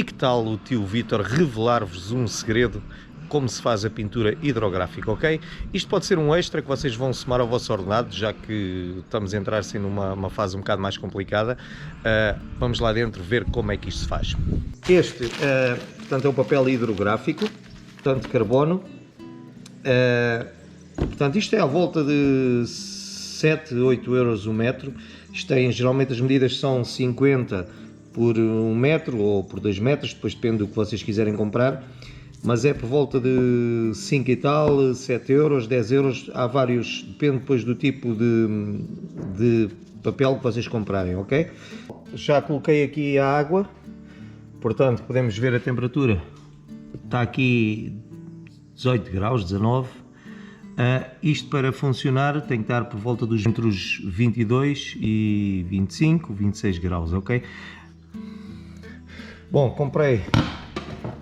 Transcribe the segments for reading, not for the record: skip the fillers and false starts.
que tal o tio Vítor revelar-vos um segredo, como se faz a pintura hidrográfica, ok? Isto pode ser um extra que vocês vão somar ao vosso ordenado, já que estamos a entrar assim numa fase um bocado mais complicada. Vamos lá dentro ver como é que isto se faz. Este, portanto, é o papel hidrográfico, portanto, de carbono. Portanto, isto é à volta de 7, 8 euros o metro. Isto tem, geralmente as medidas são 50 por 1 metro ou por 2 metros, depois depende do que vocês quiserem comprar. Mas é por volta de 5 e tal, 7 euros, 10 euros, há vários, depende depois do tipo de papel que vocês comprarem, ok? Já coloquei aqui a água, portanto podemos ver a temperatura, está aqui 18 graus, 19. Isto para funcionar tem que estar por volta entre os 22 e 25, 26 graus, ok? Bom, comprei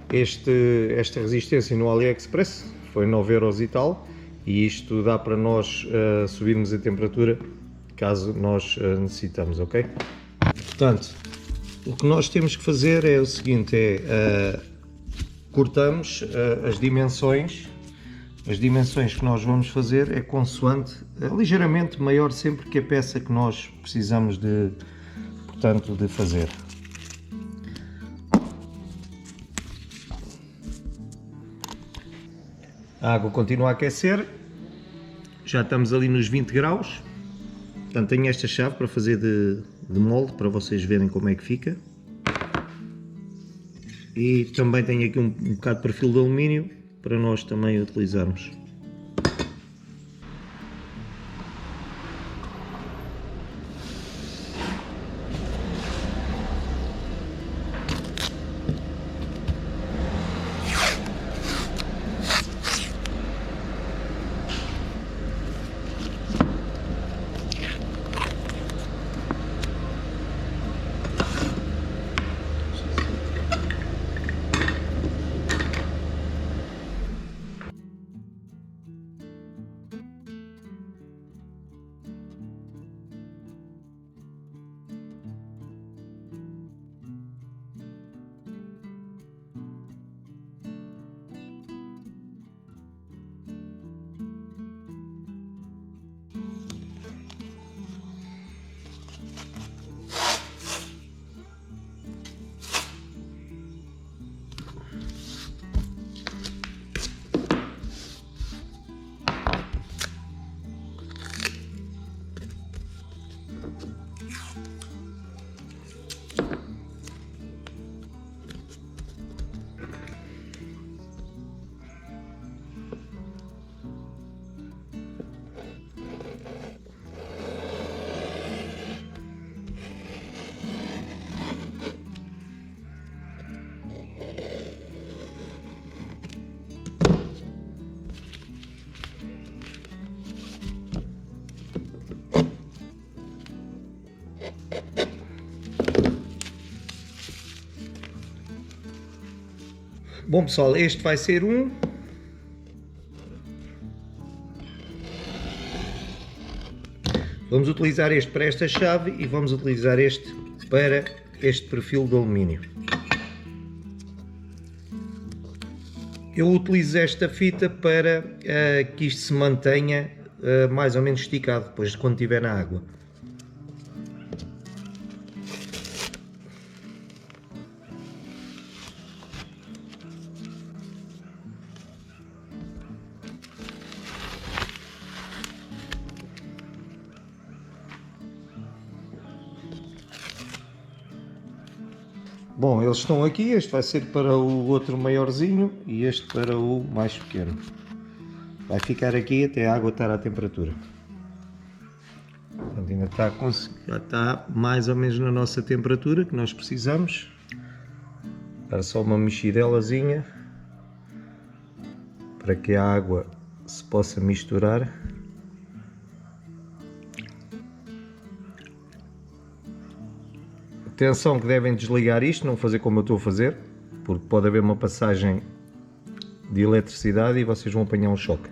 esta resistência no AliExpress, foi 9 euros e tal, e isto dá para nós subirmos a temperatura caso nós necessitamos, ok? Portanto, o que nós temos que fazer é o seguinte, cortamos as dimensões que nós vamos fazer é consoante, ligeiramente maior sempre que a peça que nós precisamos portanto, de fazer. A água continua a aquecer, já estamos ali nos 20 graus, portanto tenho esta chave para fazer de molde, para vocês verem como é que fica. E também tenho aqui um bocado de perfil de alumínio, para nós também utilizarmos. Bom pessoal, este vai ser um. Vamos utilizar este para esta chave e vamos utilizar este para este perfil de alumínio. Eu utilizo esta fita para que isto se mantenha mais ou menos esticado depois quando estiver na água. Bom, eles estão aqui, este vai ser para o outro maiorzinho e este para o mais pequeno. Vai ficar aqui até a água estar à temperatura. Portanto, ainda já está mais ou menos na nossa temperatura que nós precisamos. Dar só uma mexidelazinha para que a água se possa misturar. Atenção que devem desligar isto, não fazer como eu estou a fazer, porque pode haver uma passagem de eletricidade e vocês vão apanhar um choque.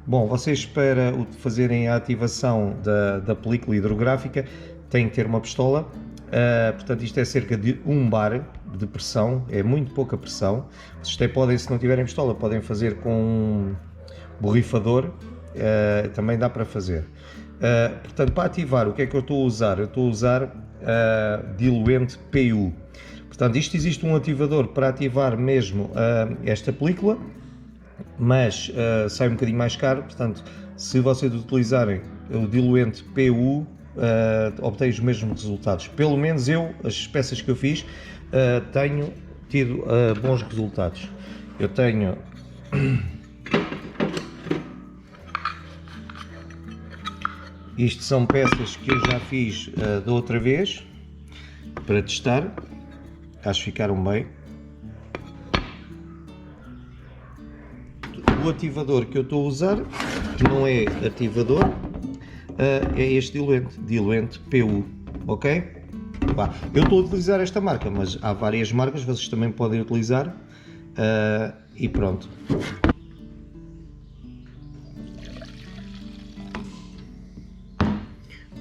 Bom, vocês para fazerem a ativação da película hidrográfica têm que ter uma pistola. Portanto, isto é cerca de 1 bar de pressão, é muito pouca pressão. Vocês até podem, se não tiverem pistola, podem fazer com um borrifador, também dá para fazer. Portanto, para ativar, o que é que eu estou a usar? Eu estou a usar diluente PU. Portanto, isto existe um ativador para ativar mesmo esta película, mas sai um bocadinho mais caro. Portanto, se vocês utilizarem o diluente PU, obtém os mesmos resultados. Pelo menos eu, as peças que eu fiz, tenho tido bons resultados. Eu tenho isto, são peças que eu já fiz da outra vez para testar, acho que ficaram bem. O ativador que eu estou a usar, que não é ativador, é este diluente PU, ok? Eu estou a utilizar esta marca, mas há várias marcas, vocês também podem utilizar, e pronto.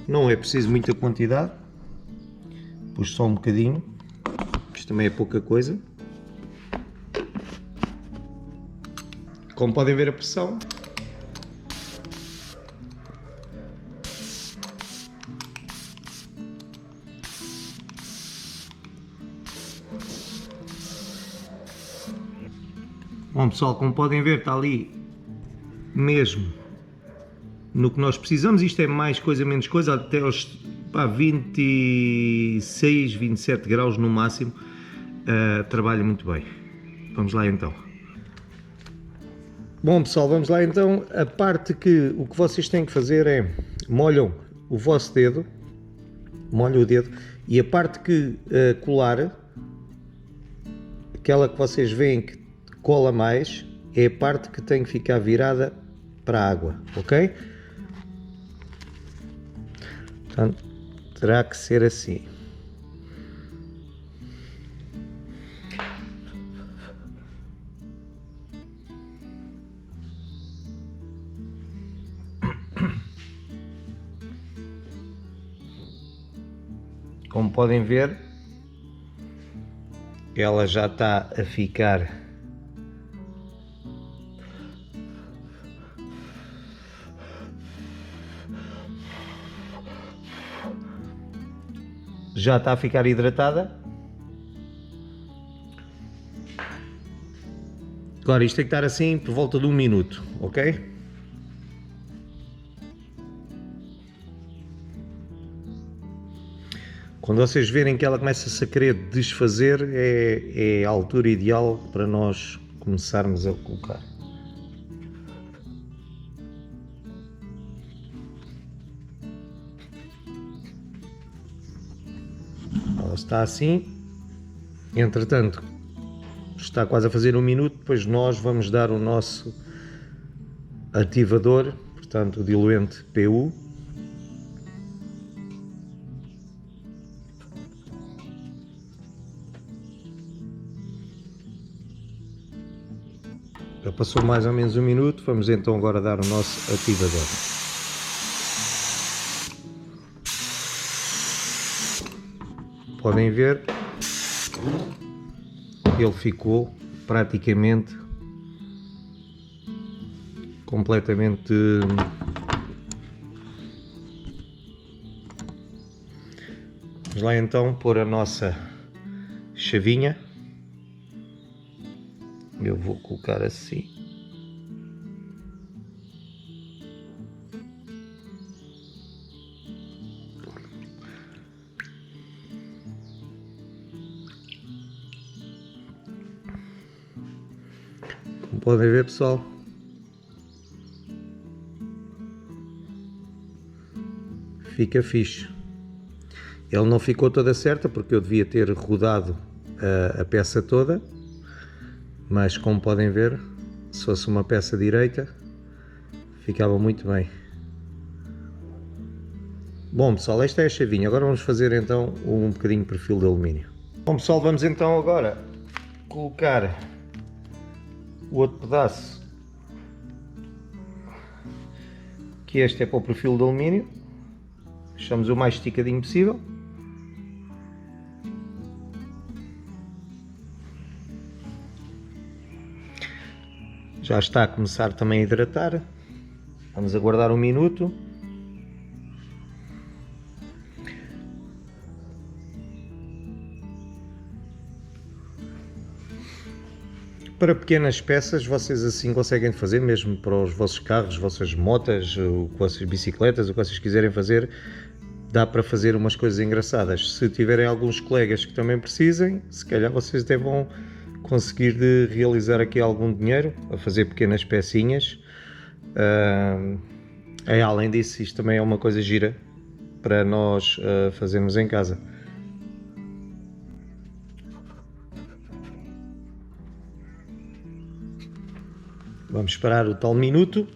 Não é preciso muita quantidade, pus só um bocadinho, isto também é pouca coisa. Como podem ver a pressão, bom pessoal, como podem ver, está ali mesmo no que nós precisamos. Isto é mais coisa, menos coisa, até aos 26, 27 graus no máximo, trabalha muito bem. Vamos lá então. Bom pessoal, vamos lá então. A parte que o que vocês têm que fazer é molham o vosso dedo, molham o dedo, e a parte que colar, aquela que vocês veem que cola mais, é a parte que tem que ficar virada para a água, ok? Portanto, terá que ser assim. Como podem ver, ela já está a ficar hidratada. Claro, isto tem que estar assim por volta de 1 minuto, ok? Quando vocês verem que ela começa a querer desfazer, é a altura ideal para nós começarmos a colocar. Ela está assim. Entretanto, está quase a fazer 1 minuto, depois nós vamos dar o nosso ativador, portanto o diluente PU. Já passou mais ou menos 1 minuto, vamos então agora dar o nosso ativador. Podem ver, ele ficou praticamente completamente vamos lá então pôr a nossa chavinha. Eu vou colocar assim. Como podem ver, pessoal, fica fixe. Ele não ficou toda certa porque eu devia ter rodado a peça toda, mas como podem ver, se fosse uma peça direita, ficava muito bem. Bom pessoal, esta é a chavinha. Agora vamos fazer então um bocadinho de perfil de alumínio. Bom pessoal, vamos então agora colocar o outro pedaço que este é para o perfil de alumínio. Deixamos o mais esticadinho possível. Já está a começar também a hidratar. Vamos aguardar um minuto. Para pequenas peças, vocês assim conseguem fazer, mesmo para os vossos carros, vossas motas, vossas bicicletas, o que vocês quiserem fazer, dá para fazer umas coisas engraçadas. Se tiverem alguns colegas que também precisem, se calhar vocês até vão conseguir de realizar aqui algum dinheiro a fazer pequenas pecinhas. Além disso, isto também é uma coisa gira para nós fazermos em casa. Vamos esperar o tal minuto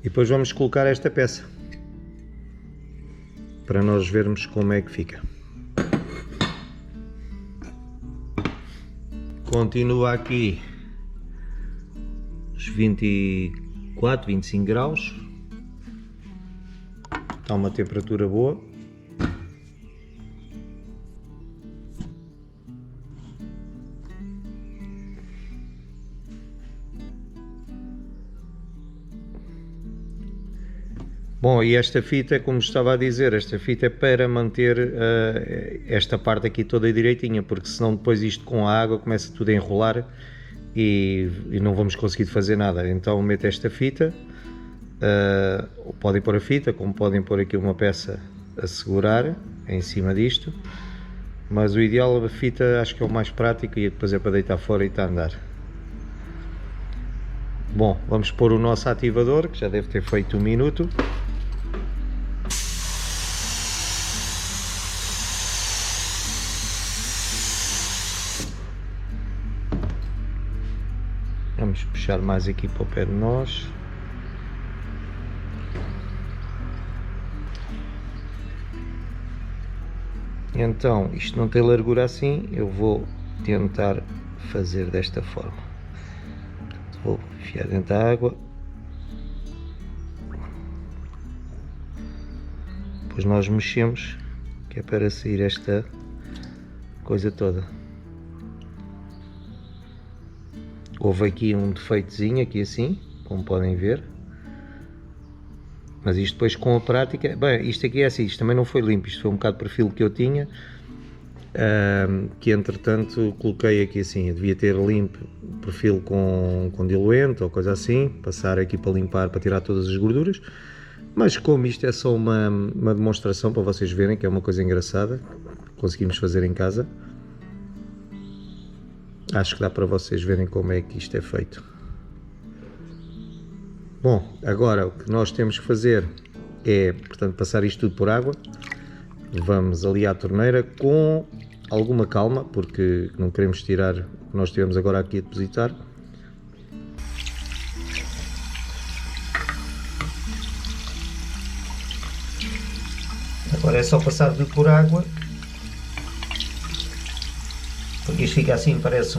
e depois vamos colocar esta peça para nós vermos como é que fica. Continua aqui os 24, 25 graus. Está uma temperatura boa. Bom, e esta fita, como estava a dizer, esta fita é para manter esta parte aqui toda direitinha, porque senão depois isto com a água começa tudo a enrolar e não vamos conseguir fazer nada. Então meto esta fita, podem pôr a fita, como podem pôr aqui uma peça a segurar em cima disto, mas o ideal, a fita acho que é o mais prático e depois é para deitar fora e está a andar. Bom, vamos pôr o nosso ativador, que já deve ter feito um minuto. Vamos puxar mais aqui para o pé de nós. Então, isto não tem largura assim, eu vou tentar fazer desta forma. Vou enfiar dentro da água. Depois nós mexemos, que é para sair esta coisa toda. Houve aqui um defeitozinho, aqui assim, como podem ver. Mas isto depois com a prática... Bem, isto aqui é assim, isto também não foi limpo, isto foi um bocado de perfil que eu tinha. Que entretanto coloquei aqui assim, eu devia ter limpo o perfil com diluente ou coisa assim, passar aqui para limpar, para tirar todas as gorduras. Mas como isto é só uma demonstração para vocês verem que é uma coisa engraçada, conseguimos fazer em casa. Acho que dá para vocês verem como é que isto é feito. Bom, agora o que nós temos que fazer é, portanto, passar isto tudo por água. Vamos ali à torneira com alguma calma, porque não queremos tirar o que nós tivemos agora aqui a depositar. Agora é só passar tudo por água. Porque isto fica assim, parece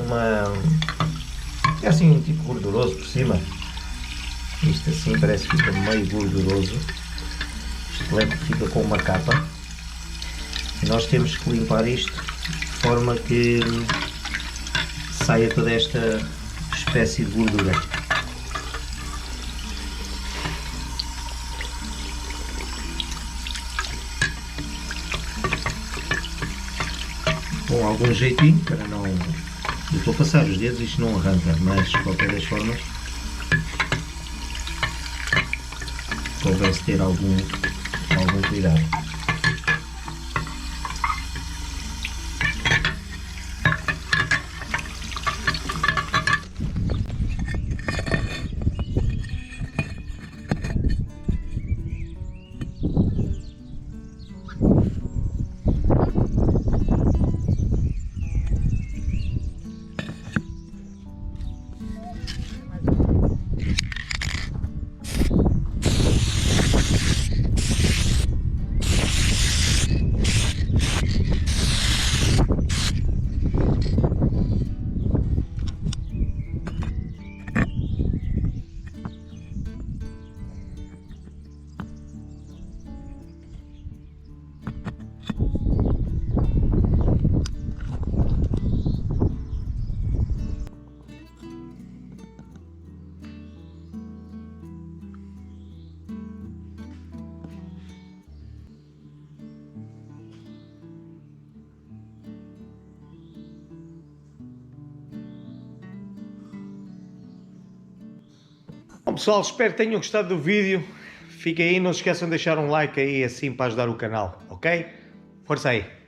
é assim tipo gorduroso por cima. Isto assim parece que fica meio gorduroso. Isto fica com uma capa. E nós temos que limpar isto de forma que saia toda esta espécie de gordura. Com algum jeitinho para não... Eu estou a passar os dedos e isto não arranca, mas de qualquer das formas convém-se ter algum cuidado. Bom pessoal, espero que tenham gostado do vídeo. Fiquem aí, não se esqueçam de deixar um like aí assim para ajudar o canal, ok? Força aí!